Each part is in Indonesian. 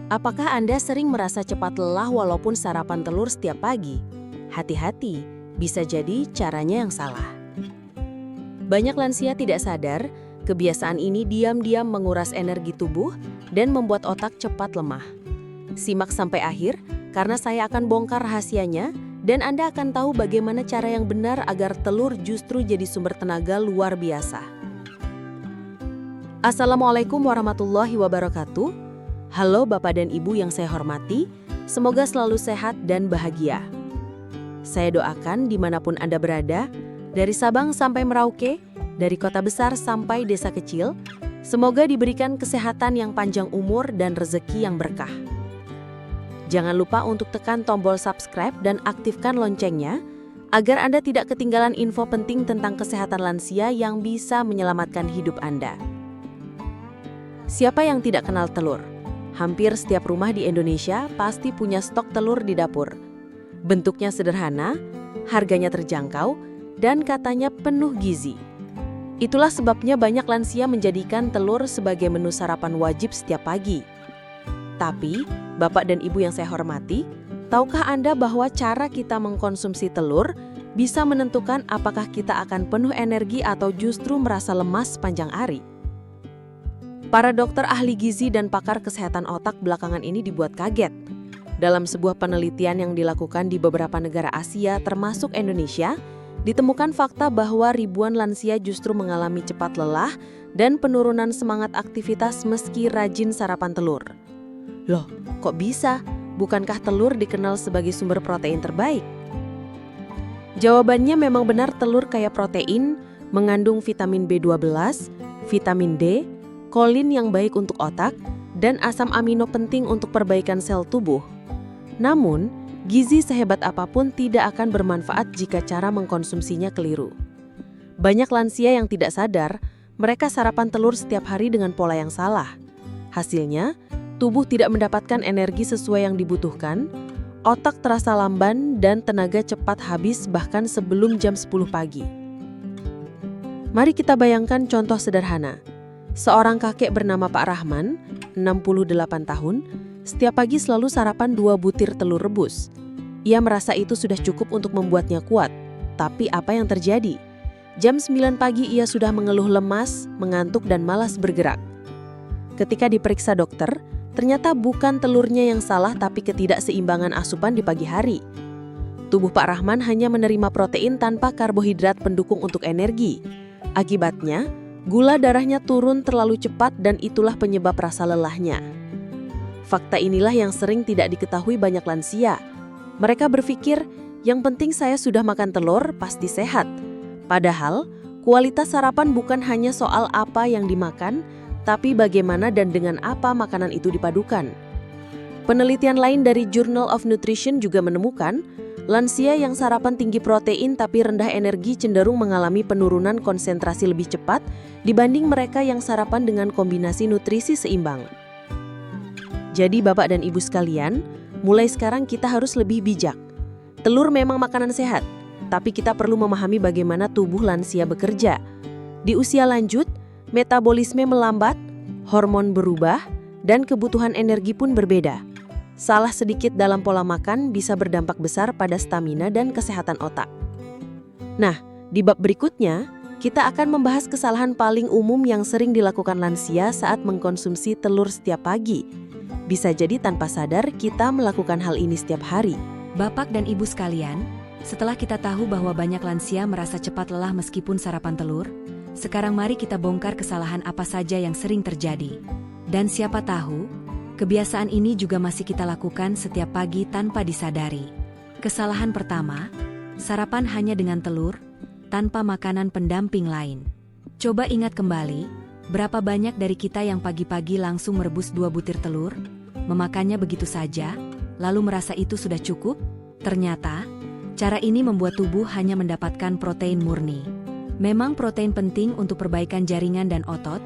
Apakah Anda sering merasa cepat lelah walaupun sarapan telur setiap pagi? Hati-hati, bisa jadi caranya yang salah. Banyak lansia tidak sadar, kebiasaan ini diam-diam menguras energi tubuh dan membuat otak cepat lemah. Simak sampai akhir, karena saya akan bongkar rahasianya dan Anda akan tahu bagaimana cara yang benar agar telur justru jadi sumber tenaga luar biasa. Assalamualaikum warahmatullahi wabarakatuh. Halo Bapak dan Ibu yang saya hormati, semoga selalu sehat dan bahagia. Saya doakan dimanapun Anda berada, dari Sabang sampai Merauke, dari kota besar sampai desa kecil, semoga diberikan kesehatan yang panjang umur dan rezeki yang berkah. Jangan lupa untuk tekan tombol subscribe dan aktifkan loncengnya, agar Anda tidak ketinggalan info penting tentang kesehatan lansia yang bisa menyelamatkan hidup Anda. Siapa yang tidak kenal telur? Hampir setiap rumah di Indonesia pasti punya stok telur di dapur. Bentuknya sederhana, harganya terjangkau, dan katanya penuh gizi. Itulah sebabnya banyak lansia menjadikan telur sebagai menu sarapan wajib setiap pagi. Tapi, Bapak dan Ibu yang saya hormati, tahukah Anda bahwa cara kita mengkonsumsi telur bisa menentukan apakah kita akan penuh energi atau justru merasa lemas sepanjang hari? Para dokter ahli gizi dan pakar kesehatan otak belakangan ini dibuat kaget. Dalam sebuah penelitian yang dilakukan di beberapa negara Asia termasuk Indonesia, ditemukan fakta bahwa ribuan lansia justru mengalami cepat lelah dan penurunan semangat aktivitas meski rajin sarapan telur. Loh, kok bisa? Bukankah telur dikenal sebagai sumber protein terbaik? Jawabannya memang benar, telur kaya protein, mengandung vitamin B12, vitamin D, kolin yang baik untuk otak, dan asam amino penting untuk perbaikan sel tubuh. Namun, gizi sehebat apapun tidak akan bermanfaat jika cara mengkonsumsinya keliru. Banyak lansia yang tidak sadar, mereka sarapan telur setiap hari dengan pola yang salah. Hasilnya, tubuh tidak mendapatkan energi sesuai yang dibutuhkan, otak terasa lamban, dan tenaga cepat habis bahkan sebelum jam 10 pagi. Mari kita bayangkan contoh sederhana. Seorang kakek bernama Pak Rahman, 68 tahun, setiap pagi selalu sarapan 2 butir telur rebus. Ia merasa itu sudah cukup untuk membuatnya kuat. Tapi apa yang terjadi? Jam 9 pagi ia sudah mengeluh lemas, mengantuk dan malas bergerak. Ketika diperiksa dokter, ternyata bukan telurnya yang salah tapi ketidakseimbangan asupan di pagi hari. Tubuh Pak Rahman hanya menerima protein tanpa karbohidrat pendukung untuk energi. Akibatnya, gula darahnya turun terlalu cepat dan itulah penyebab rasa lelahnya. Fakta inilah yang sering tidak diketahui banyak lansia. Mereka berpikir, yang penting saya sudah makan telur, pasti sehat. Padahal, kualitas sarapan bukan hanya soal apa yang dimakan, tapi bagaimana dan dengan apa makanan itu dipadukan. Penelitian lain dari Journal of Nutrition juga menemukan, lansia yang sarapan tinggi protein tapi rendah energi cenderung mengalami penurunan konsentrasi lebih cepat dibanding mereka yang sarapan dengan kombinasi nutrisi seimbang. Jadi Bapak dan Ibu sekalian, mulai sekarang kita harus lebih bijak. Telur memang makanan sehat, tapi kita perlu memahami bagaimana tubuh lansia bekerja. Di usia lanjut, metabolisme melambat, hormon berubah, dan kebutuhan energi pun berbeda. Salah sedikit dalam pola makan bisa berdampak besar pada stamina dan kesehatan otak. Nah, di bab berikutnya, kita akan membahas kesalahan paling umum yang sering dilakukan lansia saat mengkonsumsi telur setiap pagi. Bisa jadi tanpa sadar kita melakukan hal ini setiap hari. Bapak dan Ibu sekalian, setelah kita tahu bahwa banyak lansia merasa cepat lelah meskipun sarapan telur, sekarang mari kita bongkar kesalahan apa saja yang sering terjadi. Dan siapa tahu, kebiasaan ini juga masih kita lakukan setiap pagi tanpa disadari. Kesalahan pertama, sarapan hanya dengan telur, tanpa makanan pendamping lain. Coba ingat kembali, berapa banyak dari kita yang pagi-pagi langsung merebus 2 butir telur, memakannya begitu saja, lalu merasa itu sudah cukup? Ternyata, cara ini membuat tubuh hanya mendapatkan protein murni. Memang protein penting untuk perbaikan jaringan dan otot,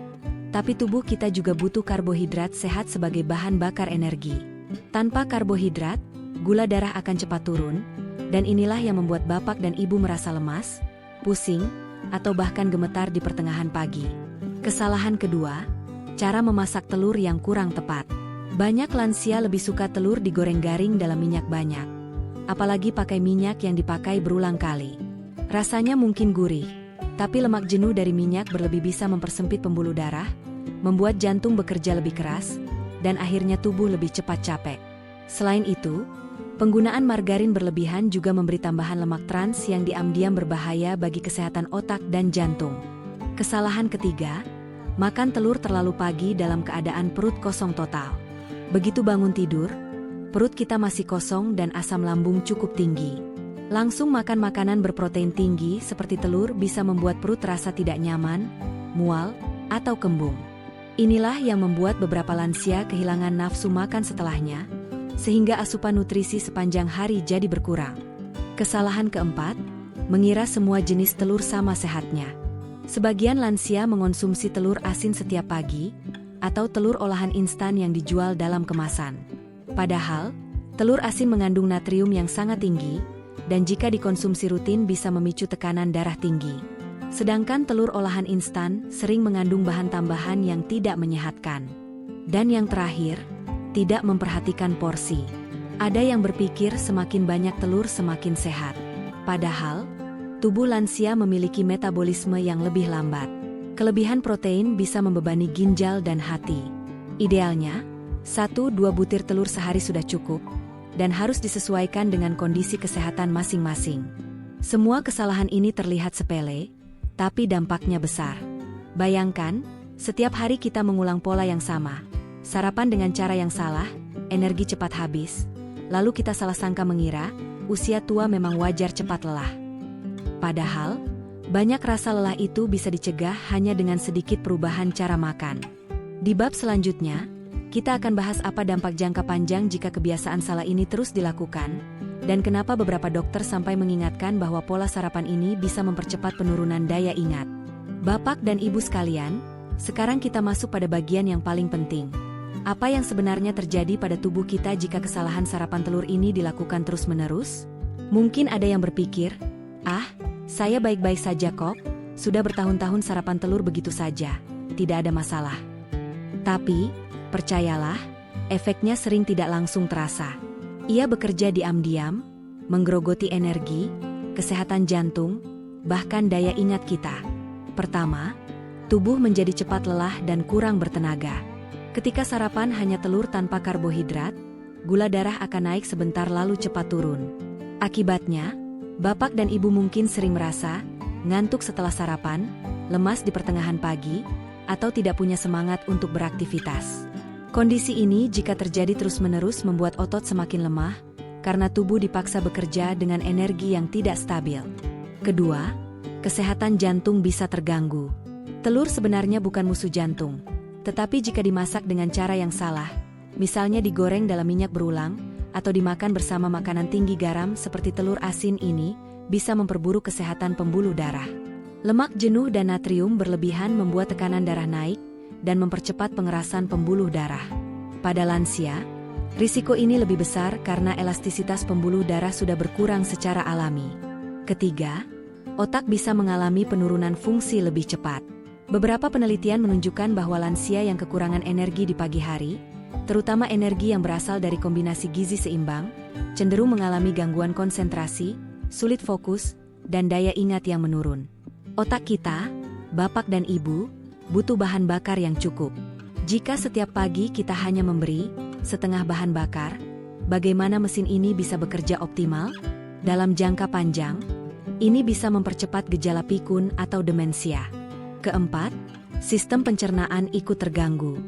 tapi tubuh kita juga butuh karbohidrat sehat sebagai bahan bakar energi. Tanpa karbohidrat, gula darah akan cepat turun, dan inilah yang membuat Bapak dan Ibu merasa lemas, pusing, atau bahkan gemetar di pertengahan pagi. Kesalahan kedua, cara memasak telur yang kurang tepat. Banyak lansia lebih suka telur digoreng garing dalam minyak banyak. Apalagi pakai minyak yang dipakai berulang kali. Rasanya mungkin gurih, tapi lemak jenuh dari minyak berlebih bisa mempersempit pembuluh darah, membuat jantung bekerja lebih keras, dan akhirnya tubuh lebih cepat capek. Selain itu, penggunaan margarin berlebihan juga memberi tambahan lemak trans yang diam-diam berbahaya bagi kesehatan otak dan jantung. Kesalahan ketiga, makan telur terlalu pagi dalam keadaan perut kosong total. Begitu bangun tidur, perut kita masih kosong dan asam lambung cukup tinggi. Langsung makan makanan berprotein tinggi seperti telur bisa membuat perut terasa tidak nyaman, mual, atau kembung. Inilah yang membuat beberapa lansia kehilangan nafsu makan setelahnya, sehingga asupan nutrisi sepanjang hari jadi berkurang. Kesalahan keempat, mengira semua jenis telur sama sehatnya. Sebagian lansia mengonsumsi telur asin setiap pagi, atau telur olahan instan yang dijual dalam kemasan. Padahal, telur asin mengandung natrium yang sangat tinggi, dan jika dikonsumsi rutin bisa memicu tekanan darah tinggi. Sedangkan telur olahan instan sering mengandung bahan tambahan yang tidak menyehatkan. Dan yang terakhir, tidak memperhatikan porsi. Ada yang berpikir semakin banyak telur semakin sehat. Padahal, tubuh lansia memiliki metabolisme yang lebih lambat. Kelebihan protein bisa membebani ginjal dan hati. Idealnya, 1-2 butir telur sehari sudah cukup, dan harus disesuaikan dengan kondisi kesehatan masing-masing. Semua kesalahan ini terlihat sepele, tapi dampaknya besar. Bayangkan, setiap hari kita mengulang pola yang sama. Sarapan dengan cara yang salah, energi cepat habis, lalu kita salah sangka mengira, usia tua memang wajar cepat lelah. Padahal, banyak rasa lelah itu bisa dicegah hanya dengan sedikit perubahan cara makan. Di bab selanjutnya, kita akan bahas apa dampak jangka panjang jika kebiasaan salah ini terus dilakukan, dan kenapa beberapa dokter sampai mengingatkan bahwa pola sarapan ini bisa mempercepat penurunan daya ingat. Bapak dan Ibu sekalian, sekarang kita masuk pada bagian yang paling penting. Apa yang sebenarnya terjadi pada tubuh kita jika kesalahan sarapan telur ini dilakukan terus-menerus? Mungkin ada yang berpikir, saya baik-baik saja kok, sudah bertahun-tahun sarapan telur begitu saja, tidak ada masalah. Tapi, percayalah, efeknya sering tidak langsung terasa. Ia bekerja diam-diam, menggerogoti energi, kesehatan jantung, bahkan daya ingat kita. Pertama, tubuh menjadi cepat lelah dan kurang bertenaga. Ketika sarapan hanya telur tanpa karbohidrat, gula darah akan naik sebentar lalu cepat turun. Akibatnya, Bapak dan Ibu mungkin sering merasa ngantuk setelah sarapan, lemas di pertengahan pagi, atau tidak punya semangat untuk beraktivitas. Kondisi ini jika terjadi terus-menerus membuat otot semakin lemah, karena tubuh dipaksa bekerja dengan energi yang tidak stabil. Kedua, kesehatan jantung bisa terganggu. Telur sebenarnya bukan musuh jantung, tetapi jika dimasak dengan cara yang salah, misalnya digoreng dalam minyak berulang, atau dimakan bersama makanan tinggi garam seperti telur asin ini, bisa memperburuk kesehatan pembuluh darah. Lemak jenuh dan natrium berlebihan membuat tekanan darah naik, dan mempercepat pengerasan pembuluh darah. Pada lansia, risiko ini lebih besar karena elastisitas pembuluh darah sudah berkurang secara alami. Ketiga, otak bisa mengalami penurunan fungsi lebih cepat. Beberapa penelitian menunjukkan bahwa lansia yang kekurangan energi di pagi hari, terutama energi yang berasal dari kombinasi gizi seimbang, cenderung mengalami gangguan konsentrasi, sulit fokus, dan daya ingat yang menurun. Otak kita, Bapak dan Ibu, butuh bahan bakar yang cukup. Jika setiap pagi kita hanya memberi setengah bahan bakar, bagaimana mesin ini bisa bekerja optimal? Dalam jangka panjang, ini bisa mempercepat gejala pikun atau demensia. Keempat, sistem pencernaan ikut terganggu.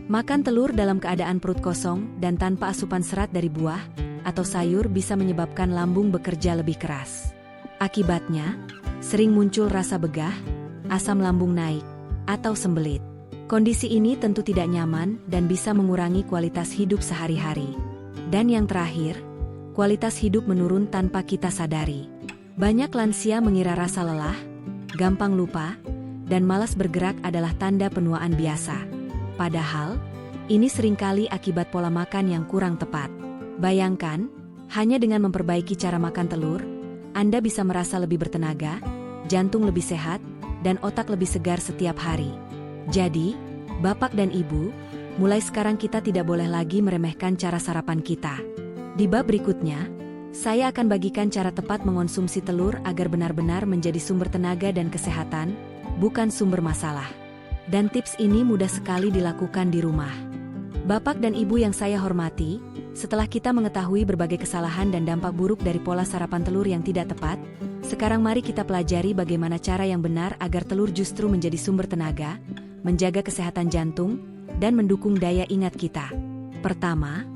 Makan telur dalam keadaan perut kosong dan tanpa asupan serat dari buah atau sayur bisa menyebabkan lambung bekerja lebih keras. Akibatnya, sering muncul rasa begah, asam lambung naik, atau sembelit. Kondisi ini tentu tidak nyaman dan bisa mengurangi kualitas hidup sehari-hari. Dan yang terakhir, kualitas hidup menurun tanpa kita sadari. Banyak lansia mengira rasa lelah, gampang lupa, dan malas bergerak adalah tanda penuaan biasa. Padahal, ini seringkali akibat pola makan yang kurang tepat. Bayangkan, hanya dengan memperbaiki cara makan telur, Anda bisa merasa lebih bertenaga, jantung lebih sehat, dan otak lebih segar setiap hari. Jadi, Bapak dan Ibu, mulai sekarang kita tidak boleh lagi meremehkan cara sarapan kita. Di bab berikutnya, saya akan bagikan cara tepat mengonsumsi telur agar benar-benar menjadi sumber tenaga dan kesehatan, bukan sumber masalah. Dan tips ini mudah sekali dilakukan di rumah. Bapak dan Ibu yang saya hormati, setelah kita mengetahui berbagai kesalahan dan dampak buruk dari pola sarapan telur yang tidak tepat, sekarang mari kita pelajari bagaimana cara yang benar agar telur justru menjadi sumber tenaga, menjaga kesehatan jantung, dan mendukung daya ingat kita. Pertama,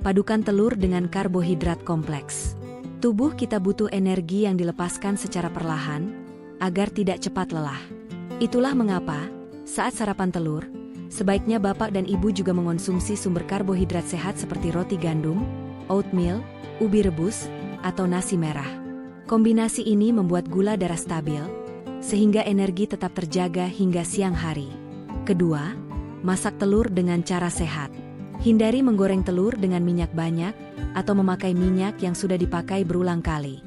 padukan telur dengan karbohidrat kompleks. Tubuh kita butuh energi yang dilepaskan secara perlahan, agar tidak cepat lelah. Itulah mengapa, saat sarapan telur, sebaiknya Bapak dan Ibu juga mengonsumsi sumber karbohidrat sehat seperti roti gandum, oatmeal, ubi rebus, atau nasi merah. Kombinasi ini membuat gula darah stabil, sehingga energi tetap terjaga hingga siang hari. Kedua, masak telur dengan cara sehat. Hindari menggoreng telur dengan minyak banyak, atau memakai minyak yang sudah dipakai berulang kali.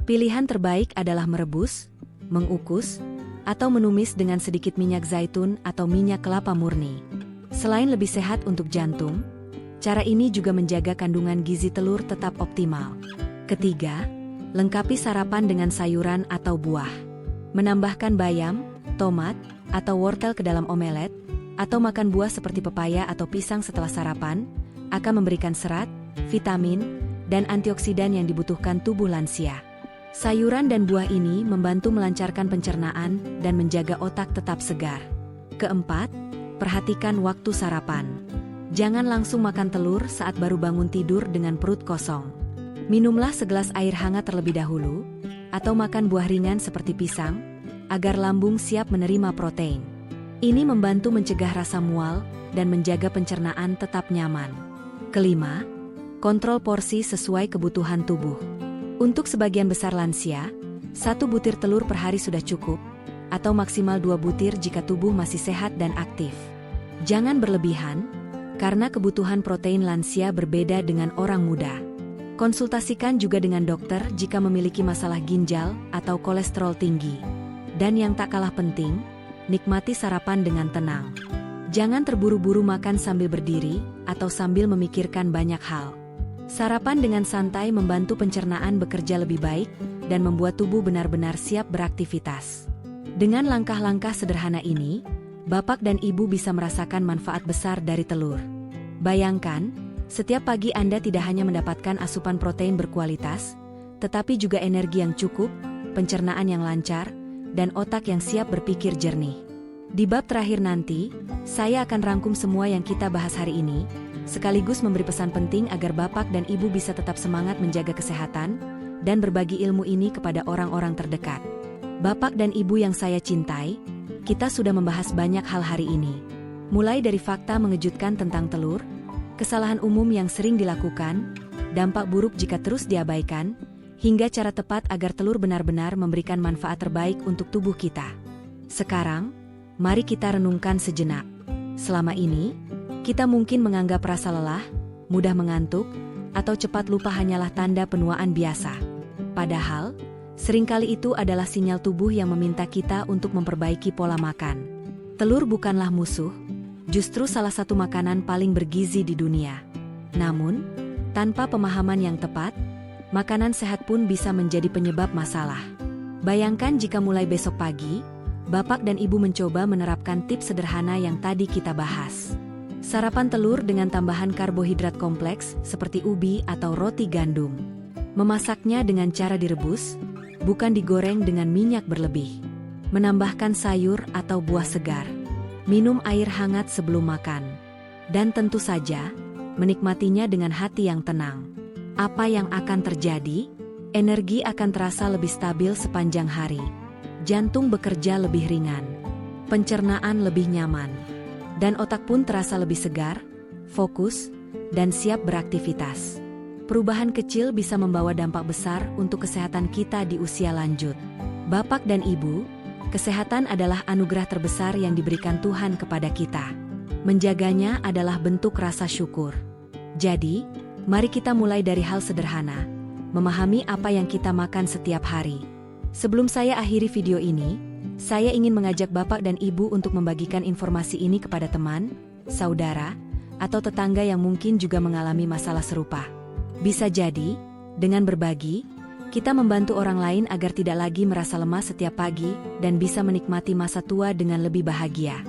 Pilihan terbaik adalah merebus, mengukus, atau menumis dengan sedikit minyak zaitun atau minyak kelapa murni. Selain lebih sehat untuk jantung, cara ini juga menjaga kandungan gizi telur tetap optimal. Ketiga, lengkapi sarapan dengan sayuran atau buah. Menambahkan bayam, tomat, atau wortel ke dalam omelet, atau makan buah seperti pepaya atau pisang setelah sarapan, akan memberikan serat, vitamin, dan antioksidan yang dibutuhkan tubuh lansia. Sayuran dan buah ini membantu melancarkan pencernaan dan menjaga otak tetap segar. Keempat, perhatikan waktu sarapan. Jangan langsung makan telur saat baru bangun tidur dengan perut kosong. Minumlah segelas air hangat terlebih dahulu, atau makan buah ringan seperti pisang, agar lambung siap menerima protein. Ini membantu mencegah rasa mual dan menjaga pencernaan tetap nyaman. Kelima, kontrol porsi sesuai kebutuhan tubuh. Untuk sebagian besar lansia, 1 butir telur per hari sudah cukup, atau maksimal 2 butir jika tubuh masih sehat dan aktif. Jangan berlebihan, karena kebutuhan protein lansia berbeda dengan orang muda. Konsultasikan juga dengan dokter jika memiliki masalah ginjal atau kolesterol tinggi. Dan yang tak kalah penting, nikmati sarapan dengan tenang. Jangan terburu-buru makan sambil berdiri atau sambil memikirkan banyak hal. Sarapan dengan santai membantu pencernaan bekerja lebih baik dan membuat tubuh benar-benar siap beraktivitas. Dengan langkah-langkah sederhana ini, Bapak dan Ibu bisa merasakan manfaat besar dari telur. Bayangkan, setiap pagi Anda tidak hanya mendapatkan asupan protein berkualitas, tetapi juga energi yang cukup, pencernaan yang lancar, dan otak yang siap berpikir jernih. Di bab terakhir nanti, saya akan rangkum semua yang kita bahas hari ini, sekaligus memberi pesan penting agar Bapak dan Ibu bisa tetap semangat menjaga kesehatan dan berbagi ilmu ini kepada orang-orang terdekat. Bapak dan Ibu yang saya cintai, kita sudah membahas banyak hal hari ini. Mulai dari fakta mengejutkan tentang telur, kesalahan umum yang sering dilakukan, dampak buruk jika terus diabaikan, hingga cara tepat agar telur benar-benar memberikan manfaat terbaik untuk tubuh kita. Sekarang, mari kita renungkan sejenak. Selama ini, kita mungkin menganggap rasa lelah, mudah mengantuk, atau cepat lupa hanyalah tanda penuaan biasa. Padahal, seringkali itu adalah sinyal tubuh yang meminta kita untuk memperbaiki pola makan. Telur bukanlah musuh, justru salah satu makanan paling bergizi di dunia. Namun, tanpa pemahaman yang tepat, makanan sehat pun bisa menjadi penyebab masalah. Bayangkan jika mulai besok pagi, Bapak dan Ibu mencoba menerapkan tips sederhana yang tadi kita bahas. Sarapan telur dengan tambahan karbohidrat kompleks seperti ubi atau roti gandum. Memasaknya dengan cara direbus, bukan digoreng dengan minyak berlebih. Menambahkan sayur atau buah segar. Minum air hangat sebelum makan. Dan tentu saja, menikmatinya dengan hati yang tenang. Apa yang akan terjadi? Energi akan terasa lebih stabil sepanjang hari. Jantung bekerja lebih ringan. Pencernaan lebih nyaman. Dan otak pun terasa lebih segar, fokus, dan siap beraktivitas. Perubahan kecil bisa membawa dampak besar untuk kesehatan kita di usia lanjut. Bapak dan Ibu, kesehatan adalah anugerah terbesar yang diberikan Tuhan kepada kita. Menjaganya adalah bentuk rasa syukur. Jadi, mari kita mulai dari hal sederhana, memahami apa yang kita makan setiap hari. Sebelum saya akhiri video ini, saya ingin mengajak Bapak dan Ibu untuk membagikan informasi ini kepada teman, saudara, atau tetangga yang mungkin juga mengalami masalah serupa. Bisa jadi, dengan berbagi, kita membantu orang lain agar tidak lagi merasa lemah setiap pagi dan bisa menikmati masa tua dengan lebih bahagia.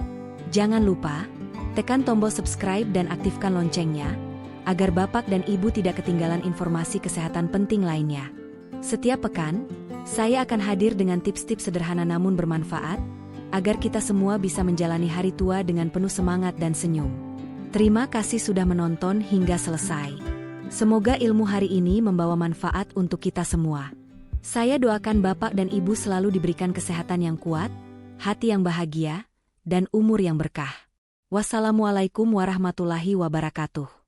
Jangan lupa, tekan tombol subscribe dan aktifkan loncengnya, agar Bapak dan Ibu tidak ketinggalan informasi kesehatan penting lainnya. Setiap pekan, saya akan hadir dengan tips-tips sederhana namun bermanfaat, agar kita semua bisa menjalani hari tua dengan penuh semangat dan senyum. Terima kasih sudah menonton hingga selesai. Semoga ilmu hari ini membawa manfaat untuk kita semua. Saya doakan Bapak dan Ibu selalu diberikan kesehatan yang kuat, hati yang bahagia, dan umur yang berkah. Wassalamualaikum warahmatullahi wabarakatuh.